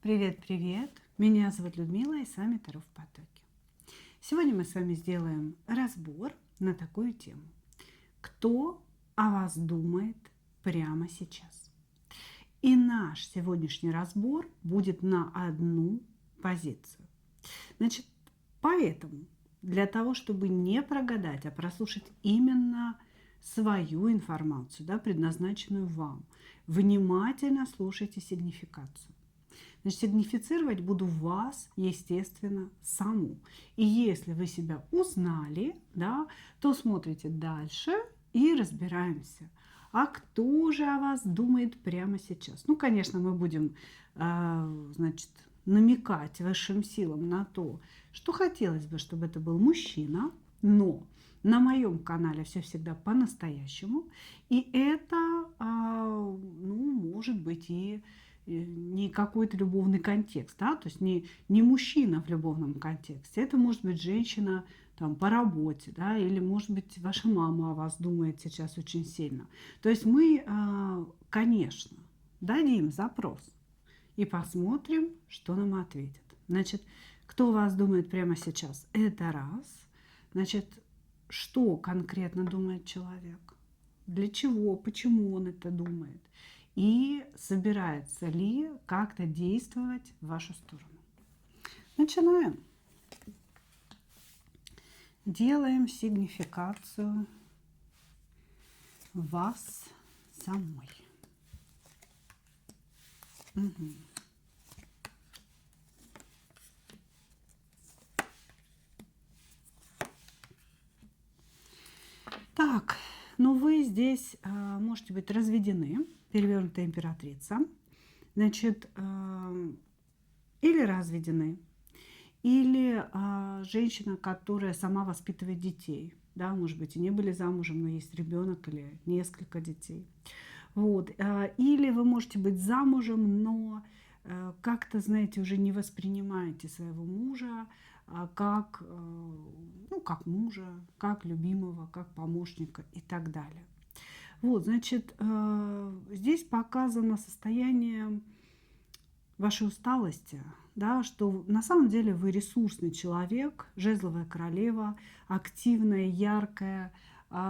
Привет, привет! Меня зовут Людмила, и с вами Таро в потоке. Сегодня мы с вами сделаем разбор на такую тему. Кто о вас думает прямо сейчас? И наш сегодняшний разбор будет на одну позицию. Значит, поэтому для того, чтобы не прогадать, а прослушать именно свою информацию, да, предназначенную вам, внимательно слушайте сигнификацию. Значит, сигнифицировать буду вас, естественно, саму. И если вы себя узнали, да, то смотрите дальше и разбираемся. А кто же о вас думает прямо сейчас? Ну, конечно, мы будем, значит, намекать высшим силам на то, что хотелось бы, чтобы это был мужчина, но на моем канале все всегда по-настоящему. И это, ну, может быть и не какой-то любовный контекст, да, то есть не мужчина в любовном контексте, это может быть женщина там, по работе, да, или, может быть, ваша мама о вас думает сейчас очень сильно. То есть мы, конечно, дадим запрос и посмотрим, что нам ответят. Значит, кто о вас думает прямо сейчас? Это раз. Значит, что конкретно думает человек? Для чего? Почему он это думает? И собирается ли как-то действовать в вашу сторону. Начинаем. Делаем сигнификацию вас самой. Угу. Так, ну вы здесь можете быть разведены, перевернутая императрица, значит, или разведены, или женщина, которая сама воспитывает детей, да, может быть, и не были замужем, но есть ребенок или несколько детей. Вот. Или вы можете быть замужем, но как-то, знаете, уже не воспринимаете своего мужа как, ну, как мужа, как любимого, как помощника и так далее. Вот, значит, здесь показано состояние вашей усталости, да, что на самом деле вы ресурсный человек, жезловая королева, активная, яркая,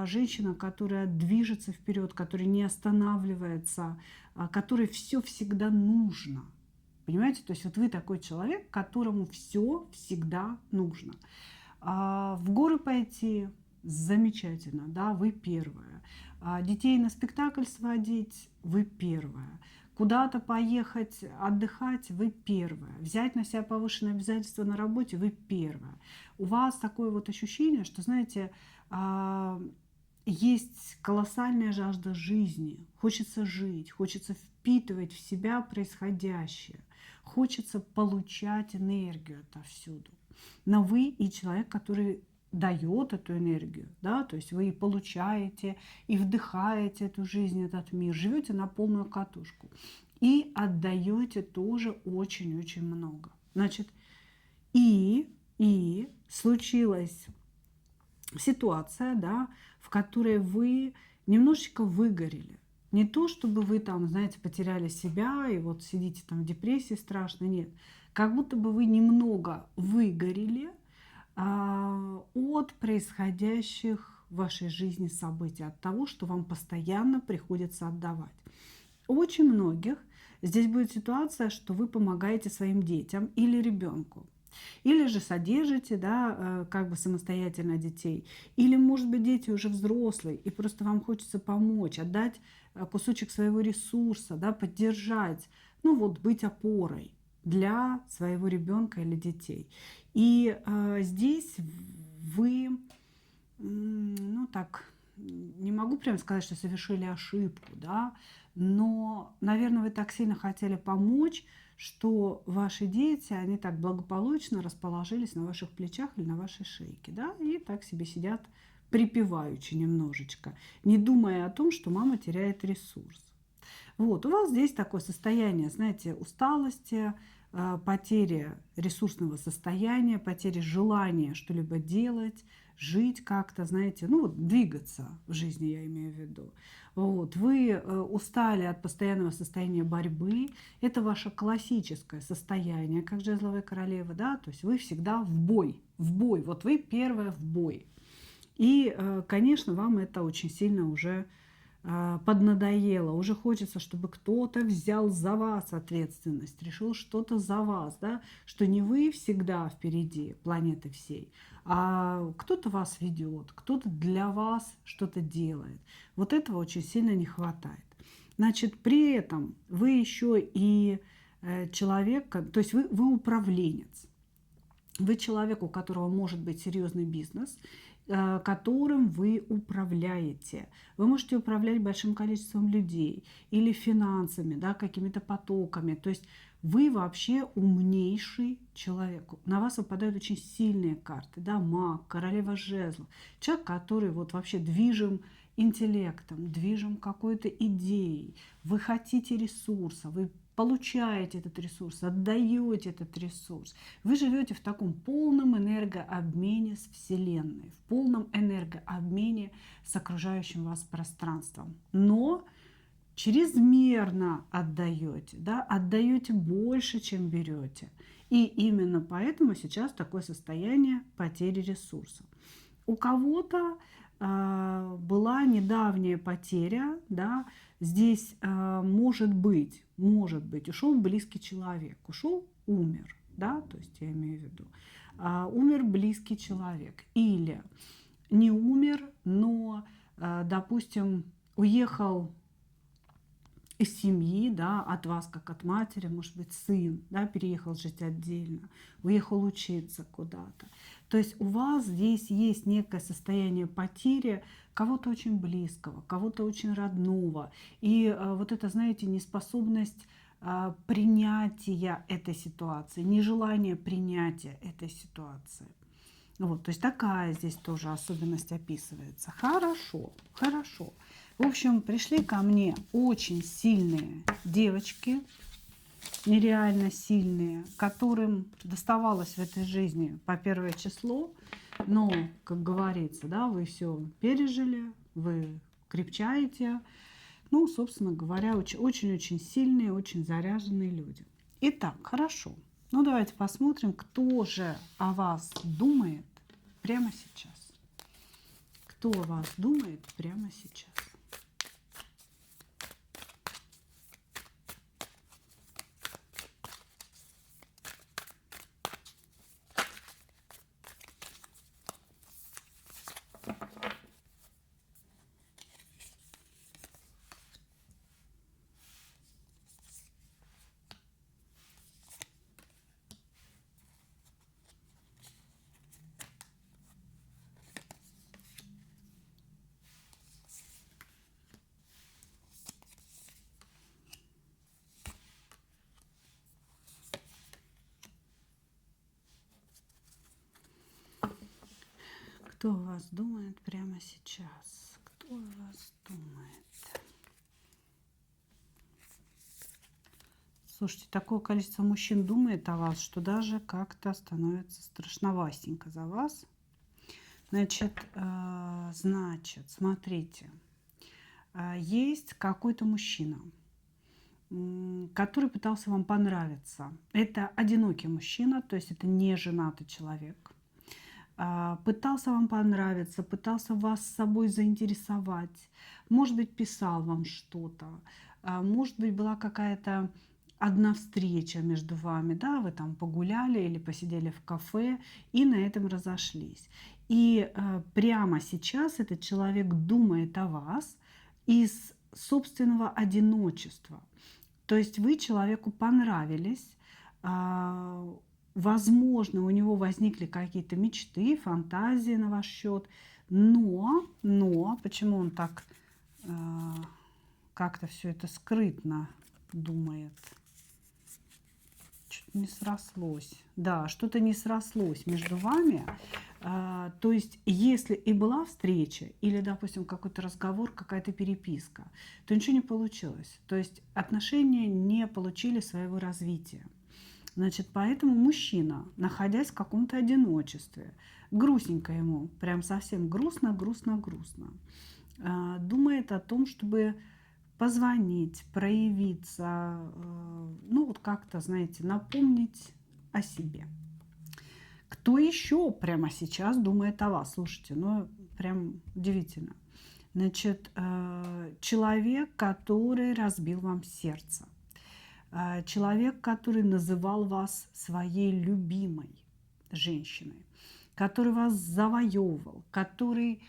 женщина, которая движется вперед, которая не останавливается, которой все всегда нужно. Понимаете, то есть вот вы такой человек, которому все всегда нужно. В горы пойти замечательно, да, вы первая. Детей на спектакль сводить, вы первая. Куда-то поехать отдыхать, вы первая. Взять на себя повышенные обязательства на работе, вы первая. У вас такое вот ощущение, что, знаете, есть колоссальная жажда жизни. Хочется жить, хочется впитывать в себя происходящее. Хочется получать энергию отовсюду. Но вы и человек, который дает эту энергию, да, то есть вы и получаете, и вдыхаете эту жизнь, этот мир, живете на полную катушку и отдаете тоже очень-очень много. Значит, и случилась ситуация, да, в которой вы немножечко выгорели. Не то, чтобы вы там, знаете, потеряли себя и вот сидите там в депрессии страшно, нет. Как будто бы вы немного выгорели от происходящих в вашей жизни событий, от того, что вам постоянно приходится отдавать. У очень многих здесь будет ситуация, что вы помогаете своим детям или ребенку. Или же содержите, да, как бы самостоятельно детей. Или, может быть, дети уже взрослые, и просто вам хочется помочь, отдать кусочек своего ресурса, да, поддержать, ну вот быть опорой для своего ребенка или детей. И здесь вы, ну так, не могу прям сказать, что совершили ошибку, да, но, наверное, вы так сильно хотели помочь, что ваши дети, они так благополучно расположились на ваших плечах или на вашей шейке, да, и так себе сидят припеваючи немножечко, не думая о том, что мама теряет ресурс. Вот, у вас здесь такое состояние, знаете, усталости, потери ресурсного состояния, потери желания что-либо делать, жить как-то, знаете, ну вот двигаться в жизни, я имею в виду. Вот, вы устали от постоянного состояния борьбы, это ваше классическое состояние, как жезловая королева, да, то есть вы всегда в бой, вот вы первая в бой. И, конечно, вам это очень сильно уже поднадоело, уже хочется, чтобы кто-то взял за вас ответственность, решил что-то за вас, да, что не вы всегда впереди планеты всей, а кто-то вас ведет, кто-то для вас что-то делает. Вот этого очень сильно не хватает. Значит, при этом вы еще и человек, то есть вы управленец. Вы человек, у которого может быть серьезный бизнес, которым вы управляете. Вы можете управлять большим количеством людей или финансами, да, какими-то потоками. То есть вы вообще умнейший человек. На вас выпадают очень сильные карты. Да, маг, королева жезлов. Человек, который вот вообще движим интеллектом, движим какой-то идеей. Вы хотите ресурса, вы получаете этот ресурс, отдаете этот ресурс. Вы живете в таком полном энергообмене с Вселенной, в полном энергообмене с окружающим вас пространством. Но чрезмерно отдаете, да, отдаете больше, чем берете. И именно поэтому сейчас такое состояние потери ресурсов. У кого-то была недавняя потеря, да, здесь может быть, ушел близкий человек, умер, да, то есть я имею в виду, умер близкий человек, или не умер, но, допустим, уехал из семьи, да, от вас, как от матери, может быть, сын, да, переехал жить отдельно, уехал учиться куда-то. То есть у вас здесь есть некое состояние потери кого-то очень близкого, кого-то очень родного. И вот это, знаете, неспособность принятия этой ситуации, нежелание принятия этой ситуации. Вот, то есть такая здесь тоже особенность описывается. Хорошо, хорошо. В общем, пришли ко мне очень сильные девочки, нереально сильные, которым доставалось в этой жизни по первое число. Но, как говорится, да, вы все пережили, вы крепчаете. Ну, собственно говоря, очень-очень сильные, очень заряженные люди. Итак, хорошо. Ну, давайте посмотрим, кто же о вас думает прямо сейчас. Кто о вас думает прямо сейчас. Кто о вас думает прямо сейчас? Кто о вас думает? Слушайте, такое количество мужчин думает о вас, что даже как-то становится страшновастенько за вас. Значит, смотрите, есть какой-то мужчина, который пытался вам понравиться. Это одинокий мужчина, то есть это не женатый человек. Пытался вам понравиться, пытался вас с собой заинтересовать. Может быть, писал вам что-то. Может быть, была какая-то одна встреча между вами, да, вы там погуляли или посидели в кафе и на этом разошлись. И прямо сейчас этот человек думает о вас из собственного одиночества. То есть вы человеку понравились, возможно, у него возникли какие-то мечты, фантазии на ваш счет, но почему он так как-то все это скрытно думает? Что-то не срослось. Да, что-то не срослось между вами. То есть, если и была встреча, или, допустим, какой-то разговор, какая-то переписка, то ничего не получилось. То есть отношения не получили своего развития. Значит, поэтому мужчина, находясь в каком-то одиночестве, грустненько ему, прям совсем грустно, грустно, грустно, думает о том, чтобы позвонить, проявиться, ну вот как-то, знаете, напомнить о себе. Кто еще прямо сейчас думает о вас? Слушайте, ну прям удивительно. Значит, человек, который разбил вам сердце. Человек, который называл вас своей любимой женщиной, который вас завоевывал, который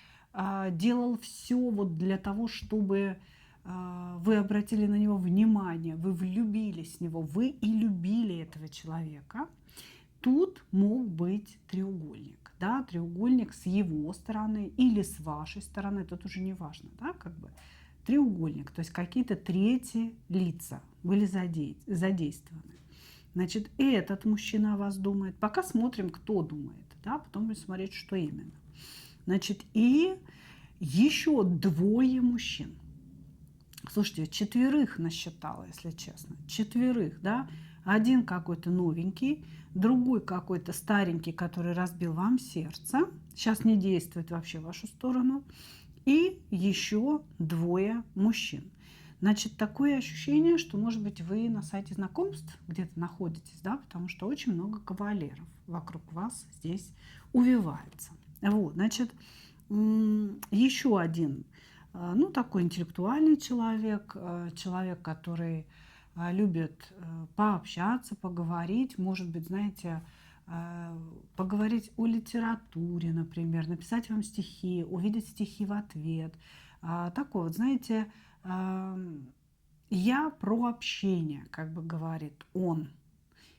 делал все вот для того, чтобы вы обратили на него внимание, вы влюбились в него, вы и любили этого человека. Тут мог быть треугольник, да, треугольник с его стороны или с вашей стороны, тут уже не важно, да, как бы треугольник, то есть какие-то третьи лица были задействованы. Значит, этот мужчина о вас думает. Пока смотрим, кто думает, да, потом будем смотреть, что именно. Значит, и еще двое мужчин. Слушайте, 4 насчитала, если честно. 4, да. Один какой-то новенький, другой какой-то старенький, который разбил вам сердце. Сейчас не действует вообще в вашу сторону. И еще 2 мужчин. Значит, такое ощущение, что, может быть, вы на сайте знакомств где-то находитесь, да, потому что очень много кавалеров вокруг вас здесь увивается. Вот, значит, еще один, ну, такой интеллектуальный человек, человек, который любит пообщаться, поговорить, может быть, знаете, поговорить о литературе, например, написать вам стихи, увидеть стихи в ответ. Такой вот, знаете, я про общение, как бы говорит он.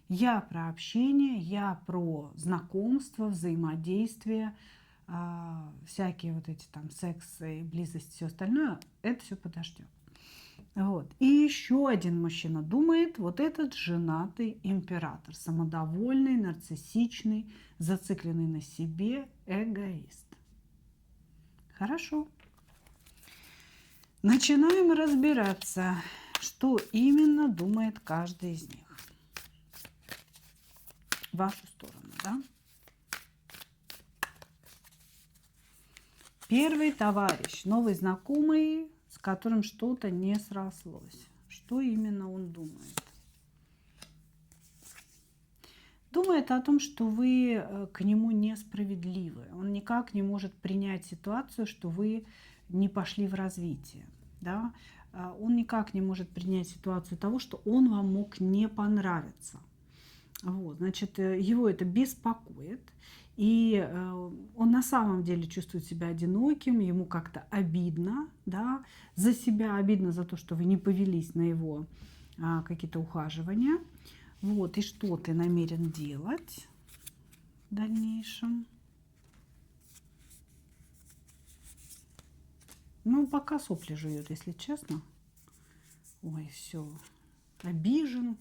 Я про общение, я про знакомство, взаимодействие, всякие вот эти там сексы, близость, все остальное, это все подождет. Вот. И еще один мужчина думает, вот этот женатый император, самодовольный, нарциссичный, зацикленный на себе, эгоист. Хорошо. Начинаем разбираться, что именно думает каждый из них. В вашу сторону, да? Первый товарищ, новый знакомый, с которым что-то не срослось. Что именно он думает? Думает о том, что вы к нему несправедливы. Он никак не может принять ситуацию, что вы не пошли в развитие. Да? Он никак не может принять ситуацию того, что он вам мог не понравиться. Вот, значит, его это беспокоит. И он на самом деле чувствует себя одиноким, ему как-то обидно, да, за себя, обидно за то, что вы не повелись на его какие-то ухаживания. Вот, и что ты намерен делать в дальнейшем? Ну, пока сопли жует, если честно. Ой, все, обижен,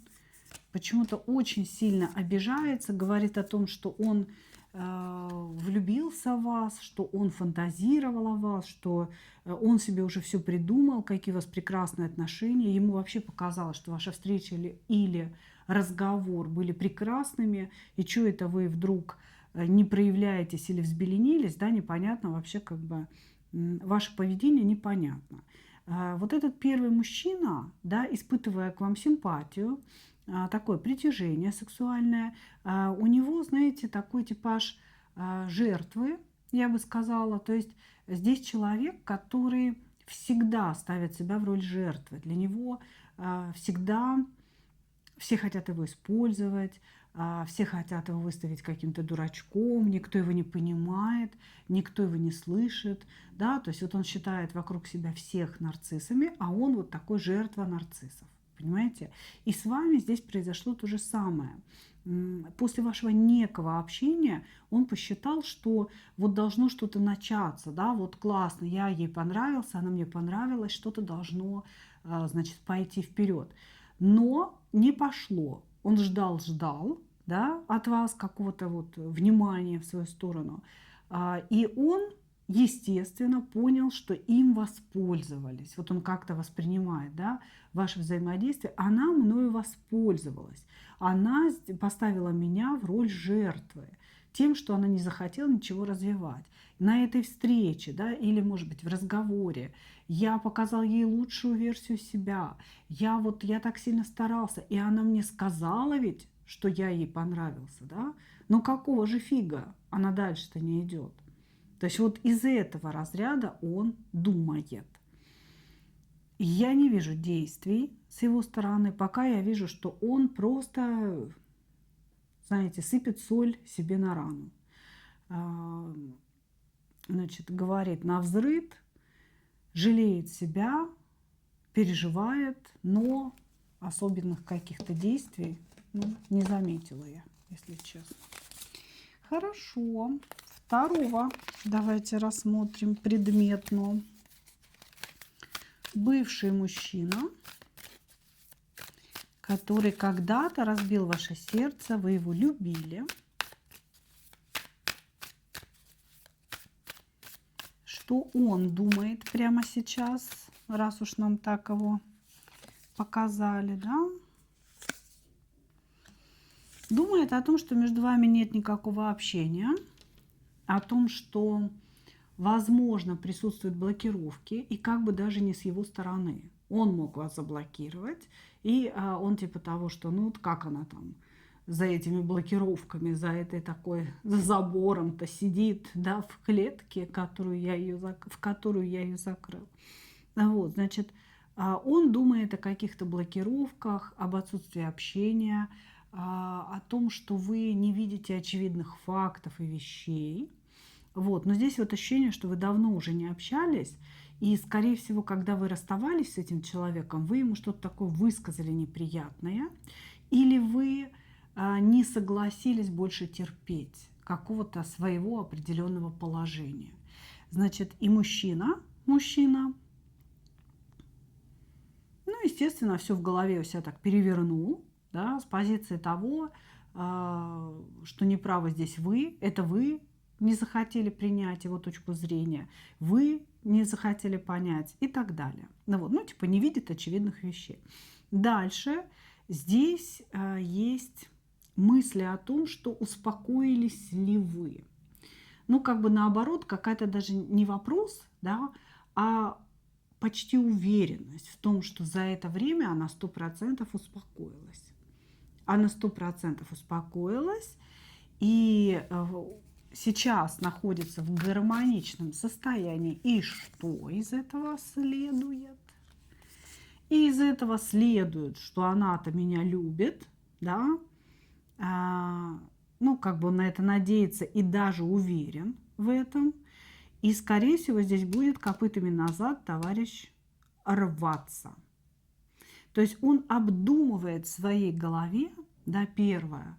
почему-то очень сильно обижается, говорит о том, что он влюбился в вас, что он фантазировал о вас, что он себе уже все придумал, какие у вас прекрасные отношения. Ему вообще показалось, что ваша встреча или разговор были прекрасными, и что это вы вдруг не проявляетесь или взбеленились, да, непонятно вообще, как бы ваше поведение непонятно. Вот этот первый мужчина, да, испытывая к вам симпатию, такое притяжение сексуальное, у него, знаете, такой типаж жертвы, я бы сказала. То есть здесь человек, который всегда ставит себя в роль жертвы. Для него всегда все хотят его использовать, все хотят его выставить каким-то дурачком, никто его не понимает, никто его не слышит. Да? То есть вот он считает вокруг себя всех нарциссами, а он вот такой жертва нарциссов. Понимаете? И с вами здесь произошло то же самое. После вашего некого общения он посчитал, что вот должно что-то начаться, да, вот классно, я ей понравился, она мне понравилась, что-то должно, значит, пойти вперед. Но не пошло. Он ждал, да, от вас какого-то вот внимания в свою сторону. И он, естественно, понял, что им воспользовались. Вот он как-то воспринимает, да, ваше взаимодействие. Она мною воспользовалась. Она поставила меня в роль жертвы тем, что она не захотела ничего развивать. На этой встрече, да, или, может быть, в разговоре я показал ей лучшую версию себя. Я так сильно старался, и она мне сказала ведь, что я ей понравился, да? Но какого же фига она дальше-то не идет? То есть вот из этого разряда он думает. Я не вижу действий с его стороны, пока я вижу, что он просто, знаете, сыпет соль себе на рану. Значит, говорит навзрыд, жалеет себя, переживает, но особенных каких-то действий не заметила я, если честно. Хорошо. Второго давайте рассмотрим предметно. Бывший мужчина, который когда-то разбил ваше сердце, вы его любили. Что он думает прямо сейчас, раз уж нам так его показали, да? Думает о том, что между вами нет никакого общения, о том, что, возможно, присутствуют блокировки, и как бы даже не с его стороны. Он мог вас заблокировать, и он типа того, что ну вот как она там за этими блокировками, за этой такой, за забором-то сидит, да, в клетке, в которую я ее закрыл. Вот, значит, он думает о каких-то блокировках, об отсутствии общения, о том, что вы не видите очевидных фактов и вещей. Вот. Но здесь вот ощущение, что вы давно уже не общались, и, скорее всего, когда вы расставались с этим человеком, вы ему что-то такое высказали неприятное, или вы не согласились больше терпеть какого-то своего определенного положения. Значит, и мужчина, ну, естественно, все в голове у себя так перевернул, да, с позиции того, что неправы здесь вы, это вы не захотели принять его точку зрения, вы не захотели понять и так далее. Ну, типа не видит очевидных вещей. Дальше здесь есть мысли о том, что успокоились ли вы. Ну, как бы наоборот, какая-то даже не вопрос, да, а почти уверенность в том, что за это время она 100% успокоилась. Она 100% успокоилась и сейчас находится в гармоничном состоянии. И что из этого следует? И из этого следует, что она-то меня любит, да, ну, как бы он на это надеется и даже уверен в этом. И, скорее всего, здесь будет копытами назад товарищ рваться. То есть он обдумывает в своей голове, да, первое,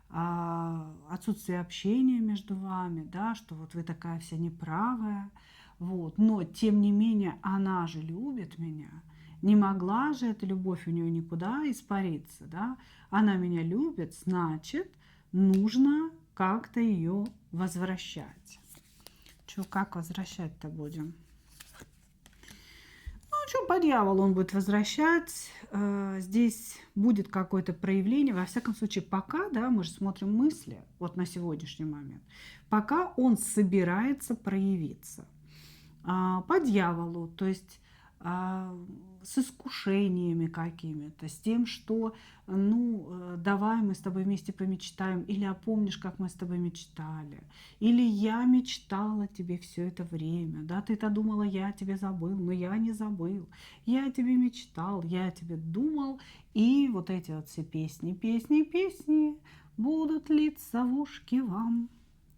отсутствие общения между вами, да, что вот вы такая вся неправая, вот, но тем не менее она же любит меня, не могла же эта любовь у нее никуда испариться, да, она меня любит, значит, нужно как-то ее возвращать. Что, как возвращать-то будем? Что по дьяволу он будет возвращать? Здесь будет какое-то проявление. Во всяком случае, пока, да, мы же смотрим мысли вот на сегодняшний момент, пока он собирается проявиться по дьяволу, то есть с искушениями какими-то, с тем, что, ну, давай мы с тобой вместе помечтаем, или а помнишь, как мы с тобой мечтали, или я мечтала тебе все это время, да, ты-то думала, я тебе забыл, но я не забыл, я тебе мечтал, я тебе думал, и вот эти вот все песни будут литься в ушки вам.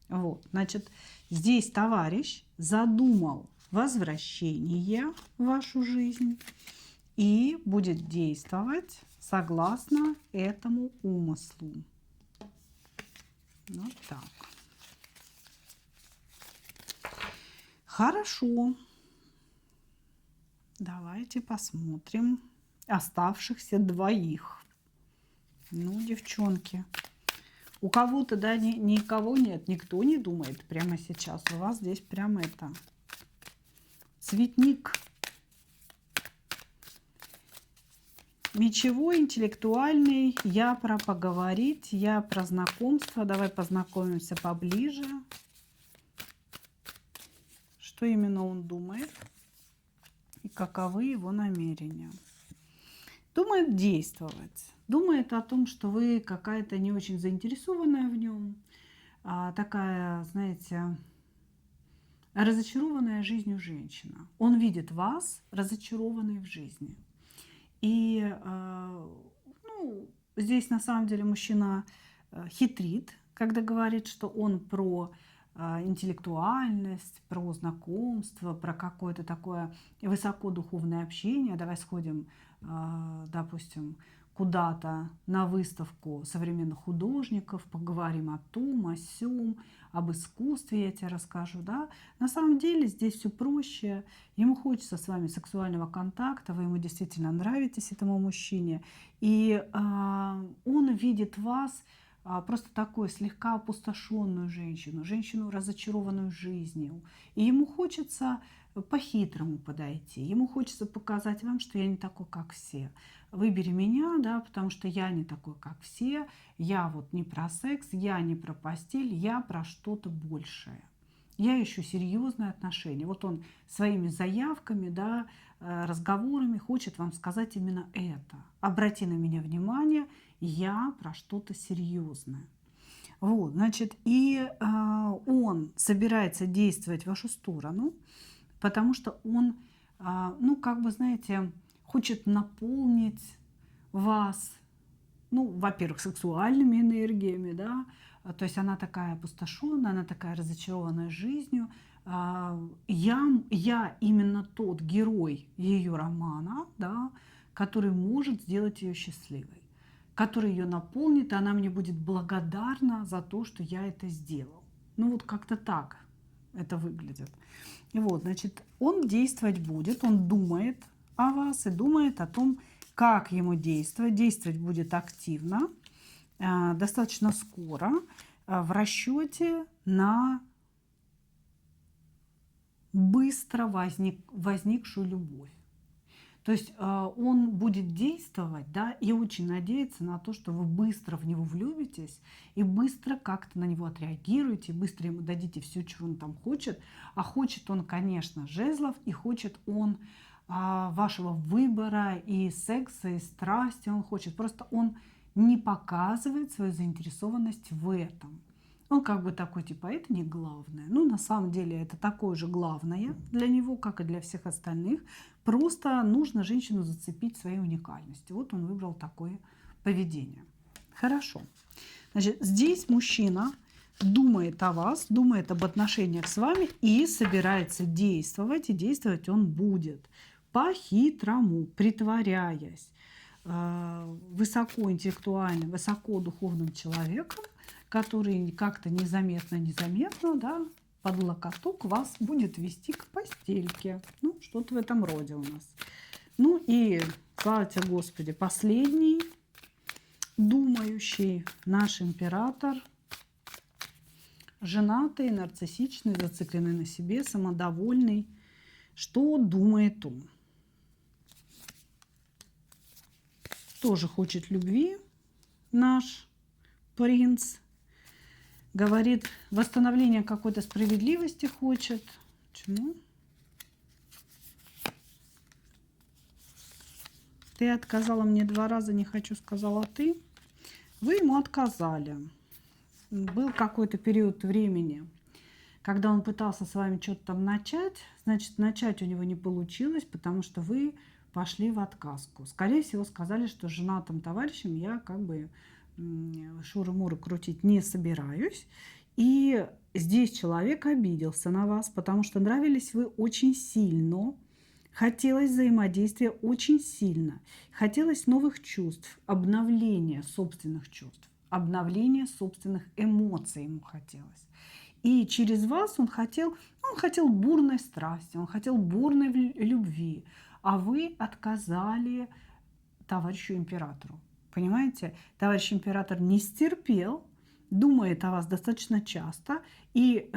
Вот, значит, здесь товарищ задумал возвращение в вашу жизнь и будет действовать согласно этому умыслу. Вот так. Хорошо. Давайте посмотрим оставшихся двоих. Ну, девчонки, У кого-то, да, никого нет, никто не думает прямо сейчас. У вас здесь прямо это цветник. Мечевой, интеллектуальный. Я про поговорить, я про знакомство. Давай познакомимся поближе. Что именно он думает и каковы его намерения. Думает действовать. Думает о том, что вы какая-то не очень заинтересованная в нем. Такая, знаете, разочарованная жизнью женщина. Он видит вас разочарованной в жизни. И ну, здесь на самом деле мужчина хитрит, когда говорит, что он про интеллектуальность, про знакомство, про какое-то такое высокодуховное общение. Давай сходим, допустим, куда-то на выставку современных художников, поговорим о том, о сём, об искусстве я тебе расскажу. Да? На самом деле здесь все проще. Ему хочется с вами сексуального контакта, вы ему действительно нравитесь, этому мужчине. И он видит вас просто такую слегка опустошенную женщину, женщину, разочарованную жизнью. И ему хочется по-хитрому подойти. Ему хочется показать вам, что я не такой, как все. Выбери меня, да, потому что я не такой, как все. Я вот не про секс, я не про постель, я про что-то большее. Я ищу серьезные отношения. Вот он своими заявками, да, разговорами хочет вам сказать именно это. Обрати на меня внимание, я про что-то серьезное. Вот, значит, и он собирается действовать в вашу сторону, потому что он, ну, как бы, знаете, хочет наполнить вас, ну, во-первых, сексуальными энергиями, да, то есть она такая опустошенная, она такая разочарованная жизнью. Я именно тот герой ее романа, да, который может сделать ее счастливой, который ее наполнит, и она мне будет благодарна за то, что я это сделал. Ну вот как-то так это выглядит. И вот, значит, он действовать будет, он думает о вас и думает о том, как ему действовать. Действовать будет активно, достаточно скоро, в расчете на быстро возникшую любовь. То есть он будет действовать, да, и очень надеяться на то, что вы быстро в него влюбитесь и быстро как-то на него отреагируете, быстро ему дадите все, чего он там хочет. А хочет он, конечно, жезлов, и хочет он вашего выбора и секса, и страсти он хочет. Просто он не показывает свою заинтересованность в этом. Он как бы такой, типа, это не главное. Ну, на самом деле, это такое же главное для него, как и для всех остальных. Просто нужно женщину зацепить своей уникальностью. Вот он выбрал такое поведение. Хорошо. Значит, здесь мужчина думает о вас, думает об отношениях с вами и собирается действовать. И действовать он будет по-хитрому, притворяясь высокоинтеллектуальным, высокодуховным человеком, который как-то незаметно, да, под локоток вас будет вести к постельке. Ну, что-то в этом роде у нас. Ну и, слава тебе, Господи, последний думающий наш император, женатый, нарциссичный, зацикленный на себе, самодовольный. Что думает он? Тоже хочет любви наш принц. Говорит, восстановление какой-то справедливости хочет. Почему? Ты отказала мне 2 раза, не хочу, сказала ты. Вы ему отказали. Был какой-то период времени, когда он пытался с вами что-то там начать. Значит, начать у него не получилось, потому что вы пошли в отказку. Скорее всего, сказали, что с женатым товарищем я как бы шуры-муры крутить не собираюсь. И здесь человек обиделся на вас, потому что нравились вы очень сильно. Хотелось взаимодействия очень сильно. Хотелось новых чувств, обновления собственных чувств, обновления собственных эмоций ему хотелось. И через вас он хотел бурной страсти, он хотел бурной любви, а вы отказали товарищу императору. Понимаете, товарищ император не стерпел, думает о вас достаточно часто, и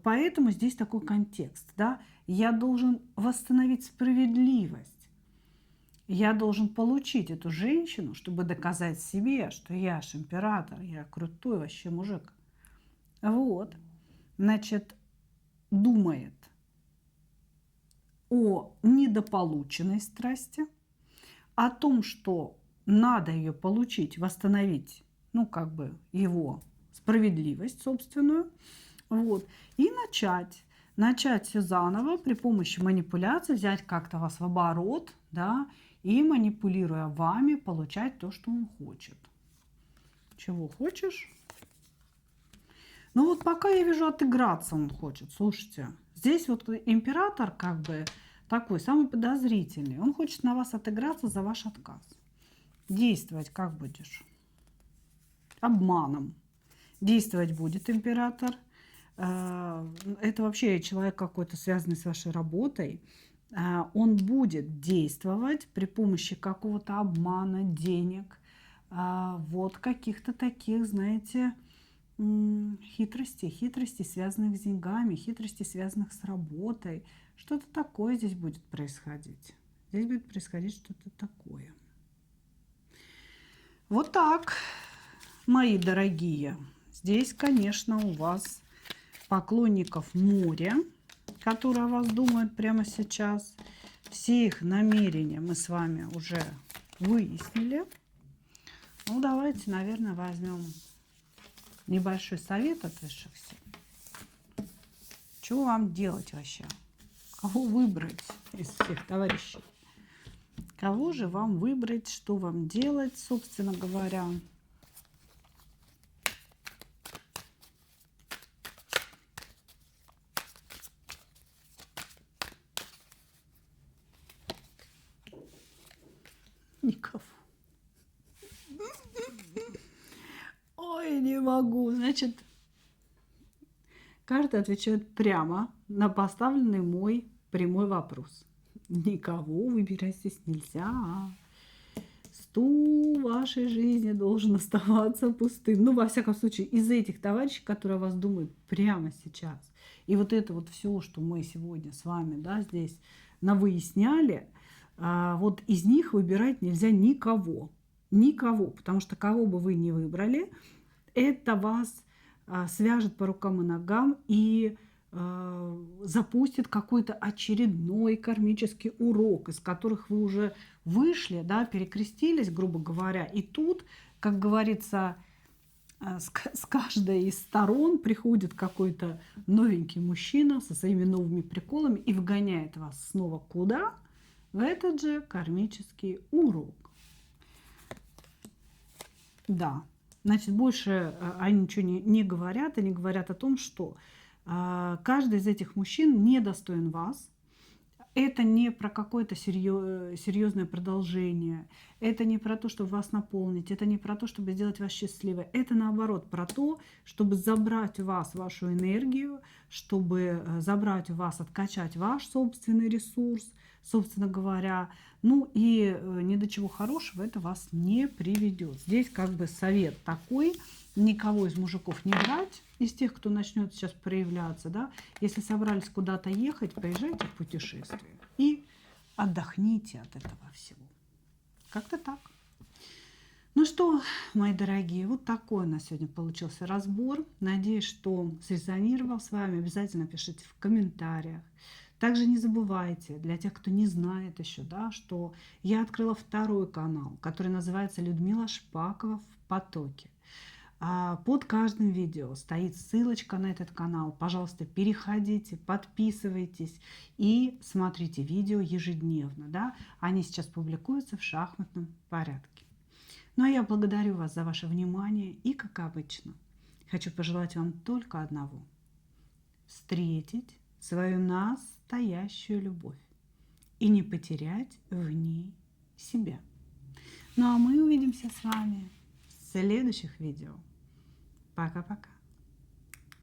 поэтому здесь такой контекст, да, я должен восстановить справедливость. Я должен получить эту женщину, чтобы доказать себе, что я ж император, я крутой вообще мужик. Вот. Значит, думает о недополученной страсти, о том, что надо ее получить, восстановить, ну, как бы его справедливость собственную, вот, и начать все заново при помощи манипуляций, взять как-то вас в оборот, да, и манипулируя вами, получать то, что он хочет. Чего хочешь? Ну вот пока я вижу, отыграться он хочет. Слушайте, здесь вот император как бы такой, самый подозрительный. Он хочет на вас отыграться за ваш отказ. Действовать как будешь? Обманом. Действовать будет император. Это вообще человек какой-то, связанный с вашей работой. Он будет действовать при помощи какого-то обмана, денег, вот каких-то таких, знаете, хитростей, связанных с деньгами, хитростей, связанных с работой. Что-то такое здесь будет происходить. Здесь будет происходить что-то такое. Вот так, мои дорогие. Здесь, конечно, у вас поклонников море, которые о вас думают прямо сейчас. Все их намерения мы с вами уже выяснили. Ну, давайте, наверное, возьмем небольшой совет от высших сил. Чего вам делать вообще? Кого выбрать из всех товарищей? Кого же вам выбрать, что вам делать, собственно говоря? Никого. Ой, не могу. Значит, карта отвечает прямо на поставленный мой прямой вопрос. Никого выбирать здесь нельзя. Стул вашей жизни должен оставаться пустым. Ну, во всяком случае, из этих товарищей, которые о вас думают прямо сейчас. И вот это вот все, что мы сегодня с вами, да, здесь навыясняли, вот из них выбирать нельзя никого. Никого. Потому что кого бы вы ни выбрали, это вас свяжет по рукам и ногам и запустит какой-то очередной кармический урок, из которых вы уже вышли, да, перекрестились, грубо говоря. И тут, как говорится, с каждой из сторон приходит какой-то новенький мужчина со своими новыми приколами и вгоняет вас снова куда? В этот же кармический урок. Да. Значит, больше они ничего не говорят. Они говорят о том, что каждый из этих мужчин недостоин вас. Это не про какое-то серьезное продолжение. Это не про то, чтобы вас наполнить. Это не про то, чтобы сделать вас счастливой. Это наоборот про то, чтобы забрать у вас вашу энергию, чтобы забрать у вас, откачать ваш собственный ресурс, собственно говоря. Ну и ни до чего хорошего это вас не приведет. Здесь как бы совет такой: никого из мужиков не брать, из тех, кто начнет сейчас проявляться, да. Если собрались куда-то ехать, поезжайте в путешествие и отдохните от этого всего. Как-то так. Ну что, мои дорогие, вот такой у нас сегодня получился разбор. Надеюсь, что срезонировал с вами. Обязательно пишите в комментариях. Также не забывайте, для тех, кто не знает еще, да, что я открыла второй канал, который называется Людмила Шпакова в потоке. Под каждым видео стоит ссылочка на этот канал. Пожалуйста, переходите, подписывайтесь и смотрите видео ежедневно. Да? Они сейчас публикуются в шахматном порядке. Ну а я благодарю вас за ваше внимание и, как обычно, хочу пожелать вам только одного: встретить свою настоящую любовь и не потерять в ней себя. Ну а мы увидимся с вами в следующих видео. Пока-пока.